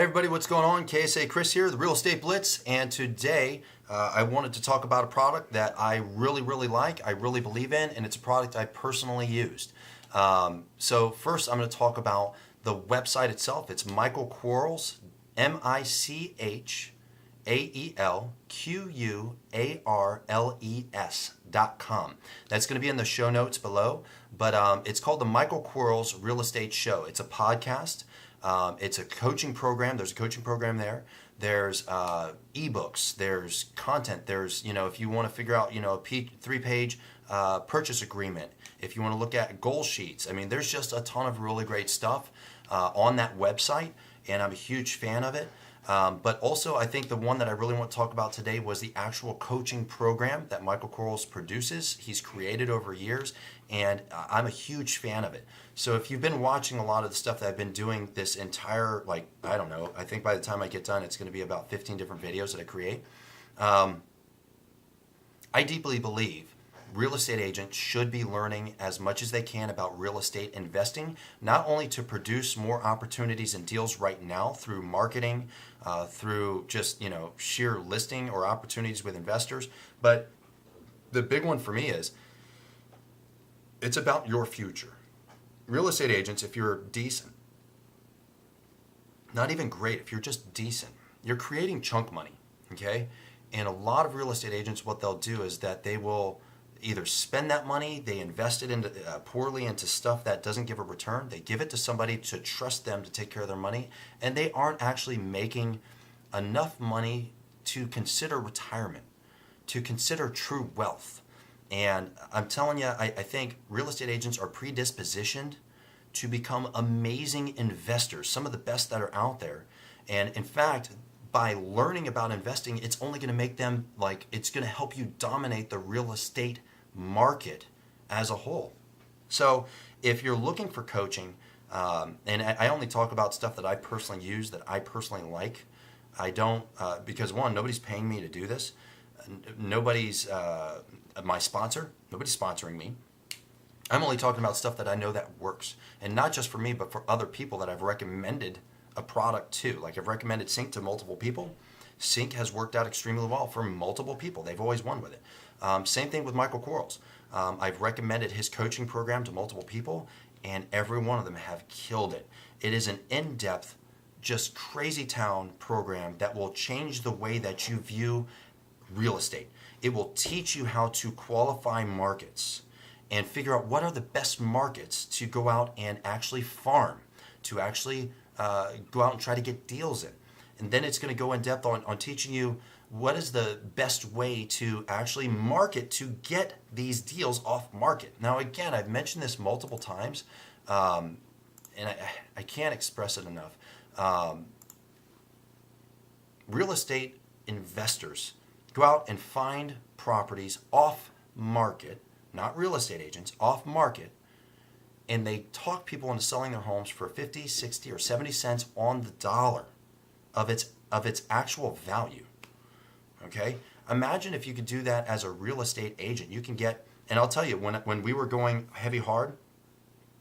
Hey everybody, what's going on? KSA Kris here, the Real Estate Blitz, and today I wanted to talk about a product that I really like, I really believe in, and it's a product I personally used. So first I'm going to talk about the website itself. It's Michael Quarles, MichaelQuarles.com. That's going to be in the show notes below, but it's called the Michael Quarles Real Estate Show. It's a podcast. It's a coaching program. There's a coaching program there. There's ebooks. There's content. There's, if you want to figure out, a 3-page purchase agreement. If you want to look at goal sheets. I mean, there's just a ton of really great stuff on that website, and I'm a huge fan of it. But also, I think the one that I really want to talk about today was the actual coaching program that Michael Quarles produces. He's created over years, and I'm a huge fan of it. So if you've been watching a lot of the stuff that I've been doing this entire, I don't know, I think by the time I get done, it's going to be about 15 different videos that I create. I deeply believe real estate agents should be learning as much as they can about real estate investing, not only to produce more opportunities and deals right now through marketing, through just, sheer listing or opportunities with investors, but the big one for me is it's about your future. Real estate agents, if you're decent, not even great, if you're just decent, you're creating chunk money, okay? And a lot of real estate agents, what they'll do is that they will either spend that money, they invest it into poorly into stuff that doesn't give a return, they give it to somebody to trust them to take care of their money, and they aren't actually making enough money to consider retirement, to consider true wealth. And I'm telling you, I think real estate agents are predispositioned to become amazing investors, some of the best that are out there. And in fact, by learning about investing, it's only going to make them, it's going to help you dominate the real estate market as a whole. So if you're looking for coaching, and I only talk about stuff that I personally use, that I personally like. I don't, because one, nobody's paying me to do this. Nobody's my sponsor. Nobody's sponsoring me. I'm only talking about stuff that I know that works. And not just for me, but for other people that I've recommended a product to. Like I've recommended Sync to multiple people. Sync has worked out extremely well for multiple people. They've always won with it. Same thing with Michael Quarles. I've recommended his coaching program to multiple people, and every one of them have killed it. It is an in-depth, just crazy town program that will change the way that you view real estate. It will teach you how to qualify markets and figure out what are the best markets to go out and actually farm, to actually go out and try to get deals in. And then it's going to go in depth on teaching you what is the best way to actually market to get these deals off market. Now, again, I've mentioned this multiple times, and I can't express it enough. Real estate investors go out and find properties off market, not real estate agents, off market, and they talk people into selling their homes for 50, 60, or 70 cents on the dollar of its actual value. Okay? Imagine if you could do that as a real estate agent. You can get, and I'll tell you, when we were going heavy hard,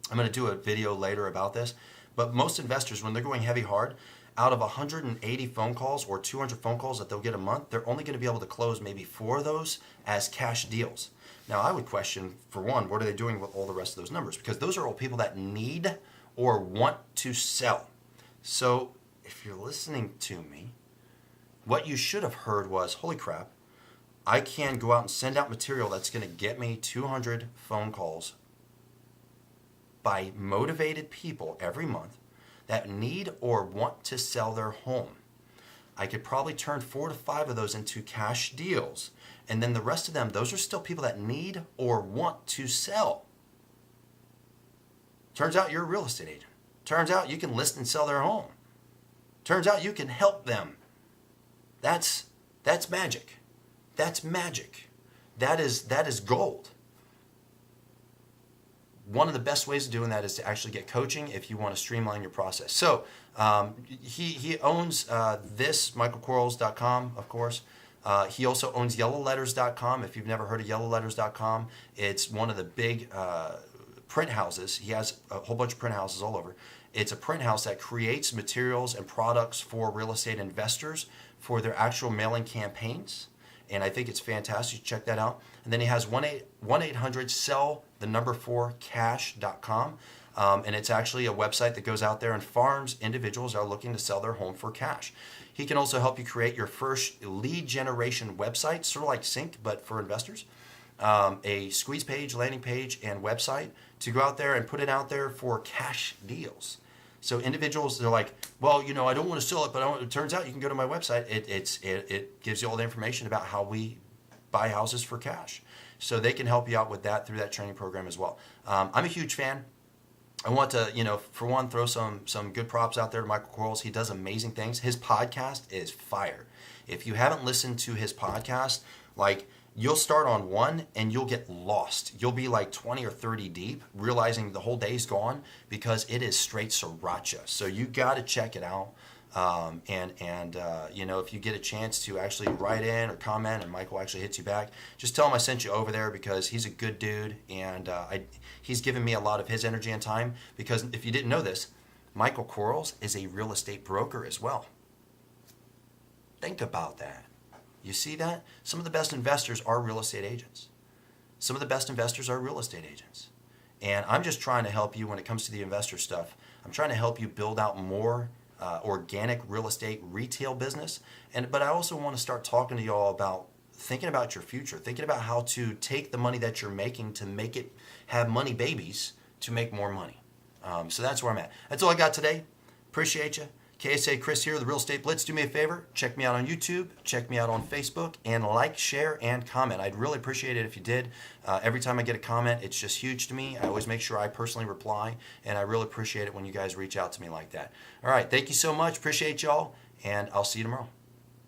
I'm going to do a video later about this, but most investors, when they're going heavy hard, out of 180 phone calls or 200 phone calls that they'll get a month, they're only going to be able to close maybe 4 of those as cash deals. Now, I would question, for one, what are they doing with all the rest of those numbers? Because those are all people that need or want to sell. So if you're listening to me, what you should have heard was, holy crap, I can go out and send out material that's going to get me 200 phone calls by motivated people every month that need or want to sell their home. I could probably turn 4 to 5 of those into cash deals. And then the rest of them, those are still people that need or want to sell. Turns out you're a real estate agent. Turns out you can list and sell their home. Turns out you can help them. That's magic. That's magic. That is gold. One of the best ways of doing that is to actually get coaching if you want to streamline your process. So he owns this, michaelquarles.com, of course. He also owns yellowletters.com. If you've never heard of yellowletters.com, it's one of the big print houses. He has a whole bunch of print houses all over. It's a print house that creates materials and products for real estate investors for their actual mailing campaigns. And I think it's fantastic. Check that out. And then he has 1-800-SELL4CASH.com. And it's actually a website that goes out there and farms individuals that are looking to sell their home for cash. He can also help you create your first lead generation website, sort of like Sync, but for investors. A squeeze page, landing page, and website to go out there and put it out there for cash deals. So individuals, they're like, well, you know, I don't want to sell it, but it turns out you can go to my website. It gives you all the information about how we buy houses for cash. So they can help you out with that through that training program as well. I'm a huge fan. I want to, you know, for one, throw some good props out there to Michael Quarles. He does amazing things. His podcast is fire. If you haven't listened to his podcast, like, you'll start on one and you'll get lost. You'll be like 20 or 30 deep, realizing the whole day's gone because it is straight sriracha. So you got to check it out. You know, if you get a chance to actually write in or comment and Michael actually hits you back, just tell him I sent you over there because he's a good dude and he's given me a lot of his energy and time because if you didn't know this, Michael Quarles is a real estate broker as well. Think about that. You see that? Some of the best investors are real estate agents. Some of the best investors are real estate agents. And I'm just trying to help you when it comes to the investor stuff. I'm trying to help you build out more organic real estate retail business. But I also want to start talking to y'all about thinking about your future, thinking about how to take the money that you're making to make it have money babies to make more money. So that's where I'm at. That's all I got today. Appreciate you. KSA Kris here, the Real Estate Blitz. Do me a favor, check me out on YouTube, check me out on Facebook, and like, share, and comment. I'd really appreciate it if you did. Every time I get a comment, it's just huge to me. I always make sure I personally reply, and I really appreciate it when you guys reach out to me like that. All right, thank you so much. Appreciate y'all, and I'll see you tomorrow.